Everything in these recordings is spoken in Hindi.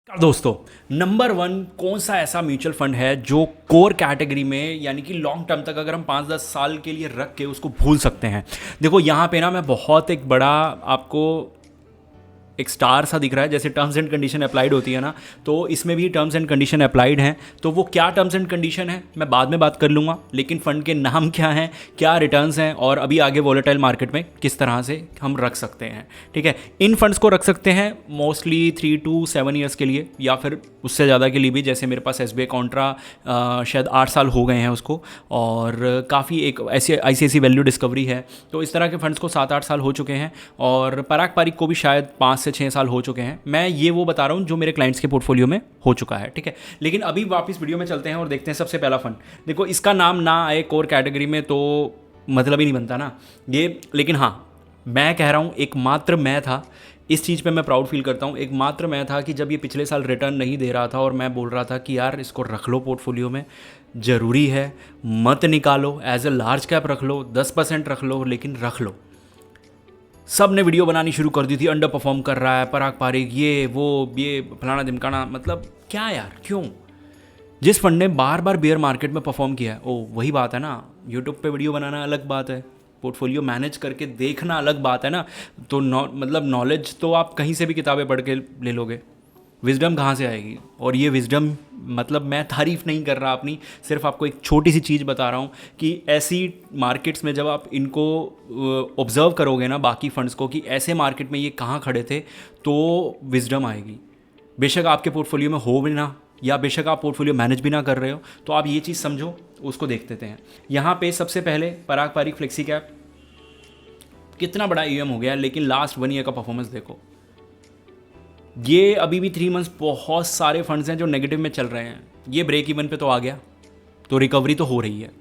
दोस्तों, नंबर वन कौन सा ऐसा म्यूचुअल फंड है जो कोर कैटेगरी में यानी कि लॉन्ग टर्म तक अगर हम 5-10 साल के लिए रख के उसको भूल सकते हैं। देखो यहाँ पे ना मैं बहुत एक बड़ा आपको एक स्टार सा दिख रहा है, जैसे टर्म्स एंड कंडीशन अप्लाइड होती है ना, तो इसमें भी टर्म्स एंड कंडीशन अप्लाइड हैं। तो वो क्या टर्म्स एंड कंडीशन है मैं बाद में बात कर लूँगा, लेकिन फ़ंड के नाम क्या हैं, क्या रिटर्न्स हैं और अभी आगे वॉलेटाइल मार्केट में किस तरह से हम रख सकते हैं। ठीक है, इन फंड्स को रख सकते हैं मोस्टली 3 to 7 ईयर्स के लिए या फिर उससे ज़्यादा के लिए भी। जैसे मेरे पास SBI कॉन्ट्रा शायद 8 साल हो गए हैं उसको, और काफ़ी एक ऐसी ICICI वैल्यू डिस्कवरी है, तो इस तरह के फंड्स को 7-8 साल हो चुके हैं, और पराग पारिक को भी शायद 5 से 6 साल हो चुके हैं। मैं ये वो बता रहा हूँ जो मेरे क्लाइंट्स के पोर्टफोलियो में हो चुका है। ठीक है, लेकिन अभी वापस वीडियो में चलते हैं और देखते हैं सबसे पहला फंड। देखो, इसका नाम ना आए कोर कैटेगरी में तो मतलब ही नहीं बनता ना ये, लेकिन हाँ मैं कह रहा हूँ एकमात्र मैं था, इस चीज़ पे मैं प्राउड फील करता हूँ, एकमात्र मैं था कि जब ये पिछले साल रिटर्न नहीं दे रहा था और मैं बोल रहा था कि यार इसको रख लो पोर्टफोलियो में, ज़रूरी है, मत निकालो, एज ए लार्ज कैप रख लो, 10% रख लो, लेकिन रख लो। सब ने वीडियो बनानी शुरू कर दी थी, अंडर परफॉर्म कर रहा है पराग पारिक, ये वो ये फलाना ढिमकाना, मतलब क्या यार, क्यों? जिस फंड ने बार बार बेयर मार्केट में परफॉर्म किया है, ओ वही बात है ना, यूट्यूब पे वीडियो बनाना अलग बात है, पोर्टफोलियो मैनेज करके देखना अलग बात है ना। तो मतलब नॉलेज तो आप कहीं से भी किताबें पढ़ के ले लोगे, विजडम कहाँ से आएगी? और ये विजडम मतलब मैं तारीफ़ नहीं कर रहा अपनी, सिर्फ आपको एक छोटी सी चीज़ बता रहा हूँ कि ऐसी मार्केट्स में जब आप इनको ऑब्ज़र्व करोगे ना, बाकी फंड्स को, कि ऐसे मार्केट में ये कहाँ खड़े थे, तो विजडम आएगी। बेशक आपके पोर्टफोलियो में हो भी ना, या बेशक आप पोर्टफोलियो मैनेज भी ना कर रहे हो, तो आप ये चीज़ समझो, उसको देख देते हैं। यहाँ पे सबसे पहले पराग पारिक फ्लेक्सी कैप, कितना बड़ा EM हो गया, लेकिन लास्ट 1 ईयर का परफॉर्मेंस देखो। ये अभी भी 3 मंथ्स, बहुत सारे फंड्स हैं जो नेगेटिव में चल रहे हैं, ये ब्रेक इवन पे तो आ गया, तो रिकवरी तो हो रही है।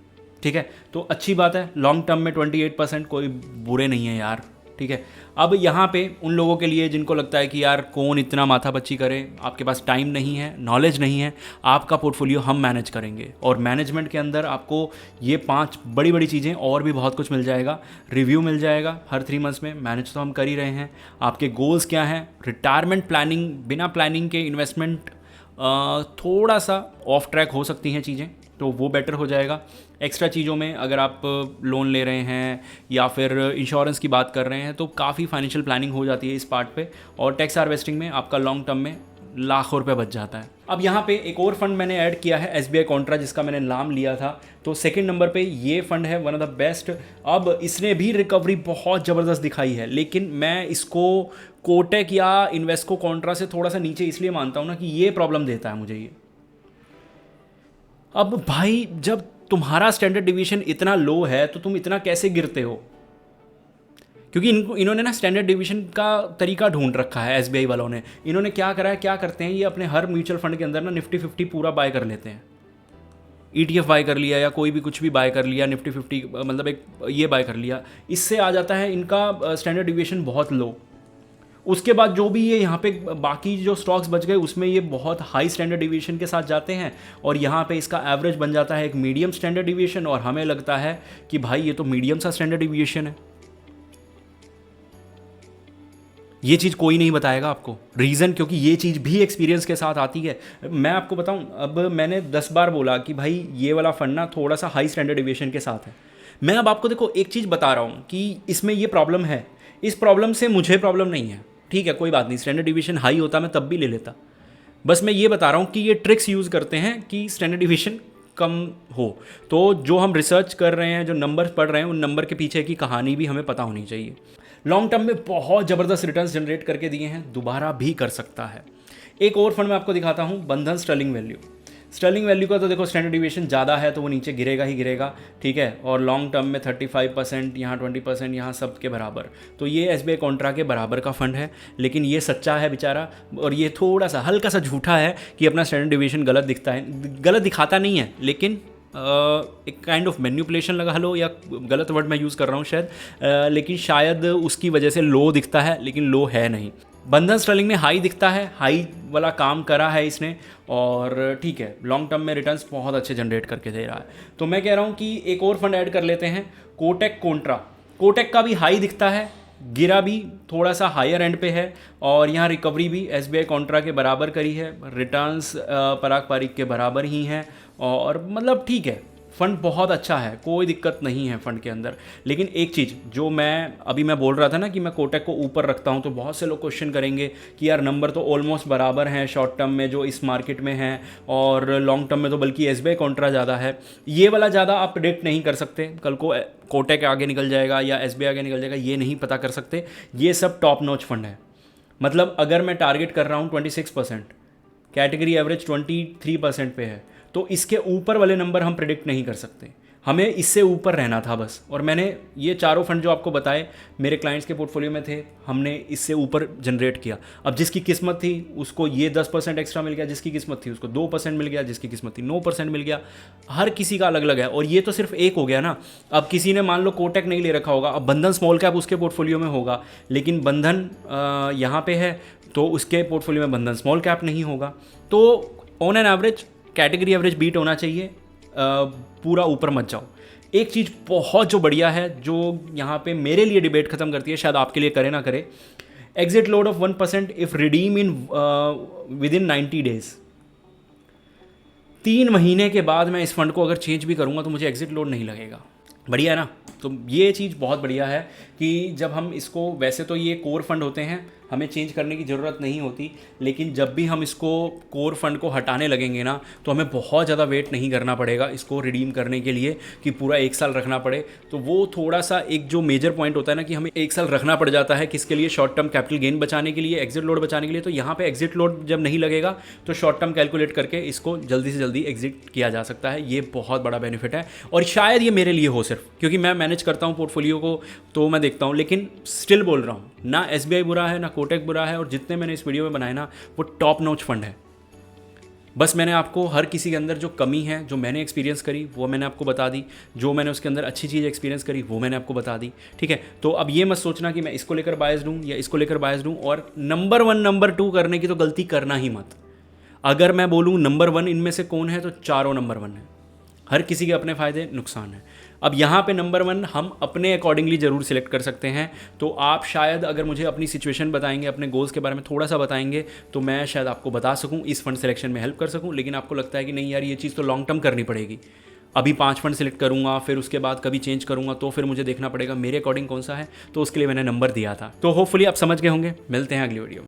ठीक है, तो अच्छी बात है, लॉन्ग टर्म में 28% कोई बुरे नहीं है यार। ठीक है, अब यहाँ पे उन लोगों के लिए जिनको लगता है कि यार कौन इतना माथापच्ची करे, आपके पास टाइम नहीं है, नॉलेज नहीं है, आपका पोर्टफोलियो हम मैनेज करेंगे, और मैनेजमेंट के अंदर आपको ये 5 बड़ी बड़ी चीज़ें और भी बहुत कुछ मिल जाएगा। रिव्यू मिल जाएगा हर 3 मंथ्स में, मैनेज तो हम कर ही रहे हैं। आपके गोल्स क्या हैं, रिटायरमेंट प्लानिंग, बिना प्लानिंग के इन्वेस्टमेंट थोड़ा सा ऑफ ट्रैक हो सकती हैं चीज़ें, तो वो बेटर हो जाएगा। एक्स्ट्रा चीज़ों में अगर आप लोन ले रहे हैं या फिर इंश्योरेंस की बात कर रहे हैं, तो काफ़ी फाइनेंशियल प्लानिंग हो जाती है इस पार्ट पे, और टैक्स हार्वेस्टिंग में आपका लॉन्ग टर्म में लाखों रुपए बच जाता है। अब यहाँ पे एक और फंड मैंने ऐड किया है, SBI कॉन्ट्रा, जिसका मैंने नाम लिया था, तो सेकंड नंबर पे ये फंड है, वन ऑफ द बेस्ट। अब इसने भी रिकवरी बहुत ज़बरदस्त दिखाई है, लेकिन मैं इसको कोटेक या इन्वेस्को कॉन्ट्रा से थोड़ा सा नीचे इसलिए मानता हूँ ना कि ये प्रॉब्लम देता है मुझे ये। अब भाई, जब तुम्हारा स्टैंडर्ड डिवीजन इतना लो है तो तुम इतना कैसे गिरते हो? क्योंकि इन्होंने ना स्टैंडर्ड डिवीजन का तरीका ढूंढ रखा है SBI वालों ने। इन्होंने क्या करा है, क्या करते हैं, ये अपने हर म्यूचुअल फंड के अंदर ना निफ्टी 50 पूरा बाय कर लेते हैं। ETF बाय कर लिया या कोई भी कुछ भी बाय कर लिया, निफ्टी 50 मतलब एक ये बाय कर लिया, इससे आ जाता है इनका स्टैंडर्ड डिवीजन बहुत लो। उसके बाद जो भी ये यहाँ पे बाकी जो स्टॉक्स बच गए, उसमें ये बहुत हाई स्टैंडर्ड डिवीएशन के साथ जाते हैं, और यहाँ पे इसका एवरेज बन जाता है एक मीडियम स्टैंडर्ड डिवीएशन, और हमें लगता है कि भाई ये तो मीडियम सा स्टैंडर्ड डिवीएशन है। ये चीज़ कोई नहीं बताएगा आपको, रीज़न क्योंकि ये चीज़ भी एक्सपीरियंस के साथ आती है। मैं आपको बताऊं, अब मैंने 10 बार बोला कि भाई ये वाला फंड ना थोड़ा सा हाई स्टैंडर्ड डिवीएशन के साथ है। मैं अब आपको देखो एक चीज़ बता रहा हूँ कि इसमें ये प्रॉब्लम है, इस प्रॉब्लम से मुझे प्रॉब्लम नहीं है, ठीक है, कोई बात नहीं, स्टैंडर्ड डिवीजन हाई होता मैं तब भी ले लेता। बस मैं ये बता रहा हूँ कि ये ट्रिक्स यूज़ करते हैं कि स्टैंडर्ड डिवीजन कम हो। तो जो हम रिसर्च कर रहे हैं, जो नंबर पढ़ रहे हैं, उन नंबर के पीछे की कहानी भी हमें पता होनी चाहिए। लॉन्ग टर्म में बहुत ज़बरदस्त रिटर्न्स जनरेट करके दिए हैं, दोबारा भी कर सकता है। एक और फंड मैं आपको दिखाता हूँ, बंधन स्टर्लिंग वैल्यू। स्टर्लिंग वैल्यू का तो देखो स्टैंडर्ड डिवीएशन ज़्यादा है तो वो नीचे गिरेगा ही गिरेगा, ठीक है, और लॉन्ग टर्म में 35%, यहाँ 20%, यहाँ सब के बराबर। तो ये SBI कॉन्ट्रा के बराबर का फंड है, लेकिन ये सच्चा है बेचारा, और ये थोड़ा सा हल्का सा झूठा है कि अपना स्टैंडर्ड डिवीएशन गलत दिखता है, गलत दिखाता नहीं है, लेकिन एक काइंड ऑफ मैन्युपुलेशन लगा लो, या गलत वर्ड मैं यूज़ कर रहा हूँ शायद, लेकिन शायद उसकी वजह से लो दिखता है, लेकिन लो है नहीं। बंधन स्टर्लिंग में हाई दिखता है, हाई वाला काम करा है इसने, और ठीक है, लॉन्ग टर्म में रिटर्न्स बहुत अच्छे जनरेट करके दे रहा है। तो मैं कह रहा हूँ कि एक और फंड ऐड कर लेते हैं, कोटेक कॉन्ट्रा। कोटेक का भी हाई दिखता है, गिरा भी थोड़ा सा हायर एंड पे है, और यहाँ रिकवरी भी एसबीआई कॉन्ट्रा के बराबर करी है, रिटर्न्स पराग पारिक के बराबर ही हैं, और मतलब ठीक है, फ़ंड बहुत अच्छा है, कोई दिक्कत नहीं है फ़ंड के अंदर। लेकिन एक चीज़ जो मैं बोल रहा था ना कि मैं कोटक को ऊपर रखता हूँ, तो बहुत से लोग क्वेश्चन करेंगे कि यार नंबर तो ऑलमोस्ट बराबर हैं शॉर्ट टर्म में जो इस मार्केट में है, और लॉन्ग टर्म में तो बल्कि एसबीआई कॉन्ट्रा ज़्यादा है। ये वाला ज़्यादा आप प्रेडिक्ट नहीं कर सकते, कल को कोटक आगे निकल जाएगा या एसबीआई आगे निकल जाएगा, ये नहीं पता कर सकते। ये सब टॉप नॉच फंड है। मतलब अगर मैं टारगेट कर रहा हूँ 26%, कैटेगरी एवरेज 23% पे है, तो इसके ऊपर वाले नंबर हम प्रिडिक्ट नहीं कर सकते, हमें इससे ऊपर रहना था बस। और मैंने ये चारों फंड जो आपको बताए मेरे क्लाइंट्स के पोर्टफोलियो में थे, हमने इससे ऊपर जनरेट किया। अब जिसकी किस्मत थी उसको ये 10% एक्स्ट्रा मिल गया, जिसकी किस्मत थी उसको 2% मिल गया, जिसकी किस्मत थी 9% मिल गया। हर किसी का अलग अलग है, और ये तो सिर्फ एक हो गया ना। अब किसी ने मान लो कोटक नहीं ले रखा होगा, अब बंधन स्मॉल कैप उसके पोर्टफोलियो में होगा, लेकिन बंधन यहाँ पे है तो उसके पोर्टफोलियो में बंधन स्मॉल कैप नहीं होगा। तो on an average category average beat होना चाहिए, पूरा ऊपर मत जाओ। एक चीज़ बहुत जो बढ़िया है, जो यहाँ पे मेरे लिए डिबेट खत्म करती है, शायद आपके लिए करे ना करे, exit load of 1% if redeem in with in 90 days. 3 महीने के बाद मैं इस फंड को अगर चेंज भी करूँगा तो मुझे एग्जिट लोड नहीं लगेगा। बढ़िया है ना। तो ये चीज़ बहुत बढ़िया है कि जब हम इसको, वैसे तो ये कोर फंड होते हैं, हमें चेंज करने की ज़रूरत नहीं होती, लेकिन जब भी हम इसको कोर फंड को हटाने लगेंगे ना, तो हमें बहुत ज़्यादा वेट नहीं करना पड़ेगा इसको रिडीम करने के लिए कि पूरा 1 साल रखना पड़े। तो वो थोड़ा सा एक जो मेजर पॉइंट होता है ना कि हमें 1 साल रखना पड़ जाता है, किसके लिए, शॉर्ट टर्म कैपिटल गेन बचाने के लिए, एग्जिट लोड बचाने के लिए। तो यहाँ पे एग्जिट लोड जब नहीं लगेगा तो शॉर्ट टर्म कैलकुलेट करके इसको जल्दी से जल्दी एग्जिट किया जा सकता है। ये बहुत बड़ा बेनिफिट है, और शायद ये मेरे लिए हो सिर्फ क्योंकि मैं मैनेज करता हूँ पोर्टफोलियो को, तो मैं देखता हूँ। लेकिन स्टिल बोल रहा हूँ, ना एसबीआई बुरा है ना कोटक बुरा है, और जितने मैंने इस वीडियो में बनाए ना वो टॉप नॉच फंड है। बस मैंने आपको हर किसी के अंदर जो कमी है, जो मैंने एक्सपीरियंस करी वो मैंने आपको बता दी, जो मैंने उसके अंदर अच्छी चीज़ एक्सपीरियंस करी वो मैंने आपको बता दी। ठीक है, तो अब ये मत सोचना कि मैं इसको लेकर बायस्ड हूँ या इसको लेकर बायस्ड हूँ, और नंबर 1 नंबर 2 करने की तो गलती करना ही मत। अगर मैं बोलूँ नंबर 1 इनमें से कौन है, तो चारों नंबर 1 है। हर किसी के अपने फ़ायदे नुकसान हैं। अब यहाँ पे नंबर 1 हम अपने अकॉर्डिंगली ज़रूर सिलेक्ट कर सकते हैं। तो आप शायद अगर मुझे अपनी सिचुएशन बताएंगे, अपने गोल्स के बारे में थोड़ा सा बताएंगे, तो मैं शायद आपको बता सकूँ, इस फंड सिलेक्शन में हेल्प कर सकूँ। लेकिन आपको लगता है कि नहीं यार ये चीज़ तो लॉन्ग टर्म करनी पड़ेगी, अभी 5 फंड सिलेक्ट करूँगा फिर उसके बाद कभी चेंज करूँगा, तो फिर मुझे देखना पड़ेगा मेरे अकॉर्डिंग कौन सा है, तो उसके लिए मैंने नंबर दिया था। तो होपफुली आप समझ गए होंगे। मिलते हैं अगली वीडियो में।